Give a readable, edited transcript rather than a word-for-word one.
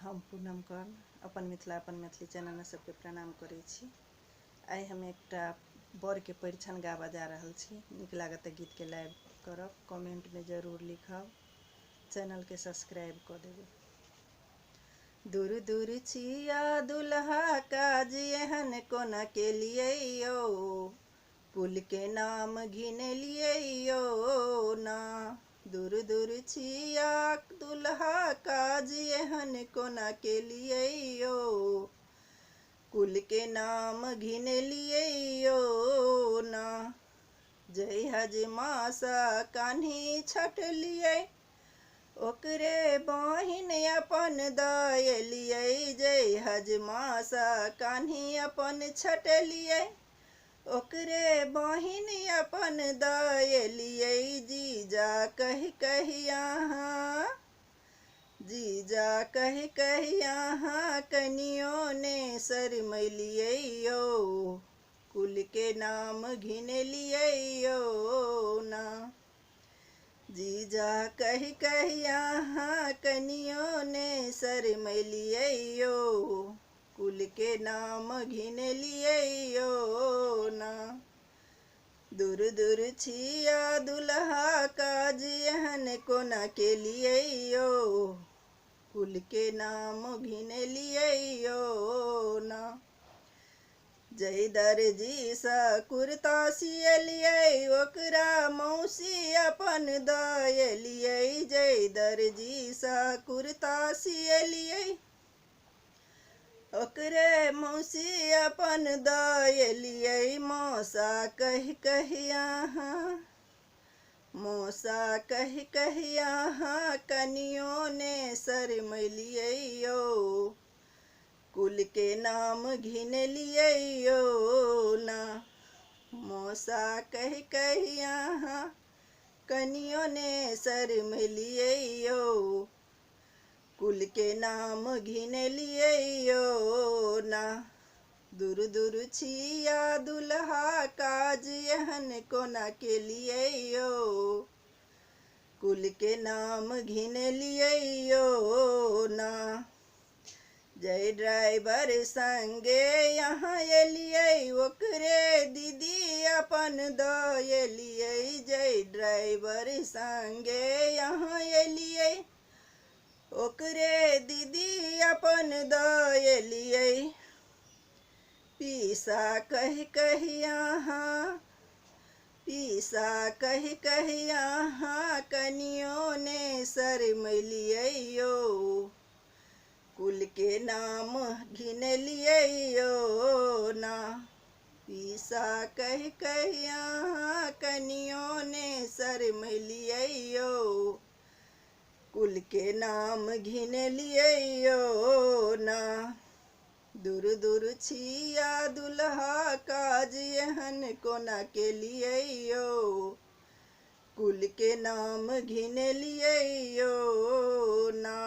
हम पूनम कर्ण अपन मिथिला अपन मैथिली चैनल में सबके प्रणाम करै छी। आइ हम एकटा बर के परिछन गाबा जा रहल छी। नीक लागत गीत के लाइक करब, कमेंट में जरूर लिखब, चैनल के सब्सक्राइब कर देबै। दूर दूर छिया दुल्हा काज एहन कोना के लिए यो, कुल के नाम घिन लिए यो ना। दूर दूर छिया दुल्हा काज एहन कोना के लिए यो, कुल के नाम घिन लिए यो ना। जय हजमासा कान्ही छठ लिए, ओकरे बहिन अपन दाय लिए। जय हजमासा कान्ही अपन छठ लिए, ओकरे बहिन अपन दाय लिए। जीजा कह कह यहाँ, जीजा कह कह यहाँ कनियों ने शरमैलिए यो, कुल के नाम घिन लिए यो ना। जीजा कह कह यहाँ कनियों ने शरमैलिए यो, कुल के नाम घिन लिए यो ना। दूर दूर छिया दुल्हा काज एहन कोना के लिए यो, कुल के नाम घिन लिए यो ना। जय दर्जी सा कुर्ता सियलिए, ओकरा मौसी अपन दाय लिए। जय दर्जी सा कुर्ता सियलिए, ओकरे मौसी अपन दाय लिए। मौसा कह कह यहाँ, मौसा कह कह यहाँ कनियों ने शरमैलिए यो, कुल के नाम घिन लिए यो ना। मौसा कह कह यहाँ कनियों ने शरमैलिए यो, कुल के नाम घिन लिए यो ना। दूर दूर छिया दुल्हा काज एहन कोना के लिए यो, कुल के नाम घिन लिए यो ना। जय ड्राइवर संगे यहाँ एलिए, ओकरे दीदी अपन दाय लिए। जय ड्राइवर संगे यहाँ एलिए, ओकरे दीदी अपन दाय लिए। पीसा कह कह यहाँ, पीसा कह कह यहाँ कनियों ने शरमैलिए यो, कुल के नाम घिन लिए यो ना। पीसा कह कह यहाँ कनियों ने शरमैलिए यो, कुल के नाम घिन लिए यो ना। दूर दूर छिया दुल्हा काज एहन कोना के लिए यो, कुल के नाम घिन लिए यो ना।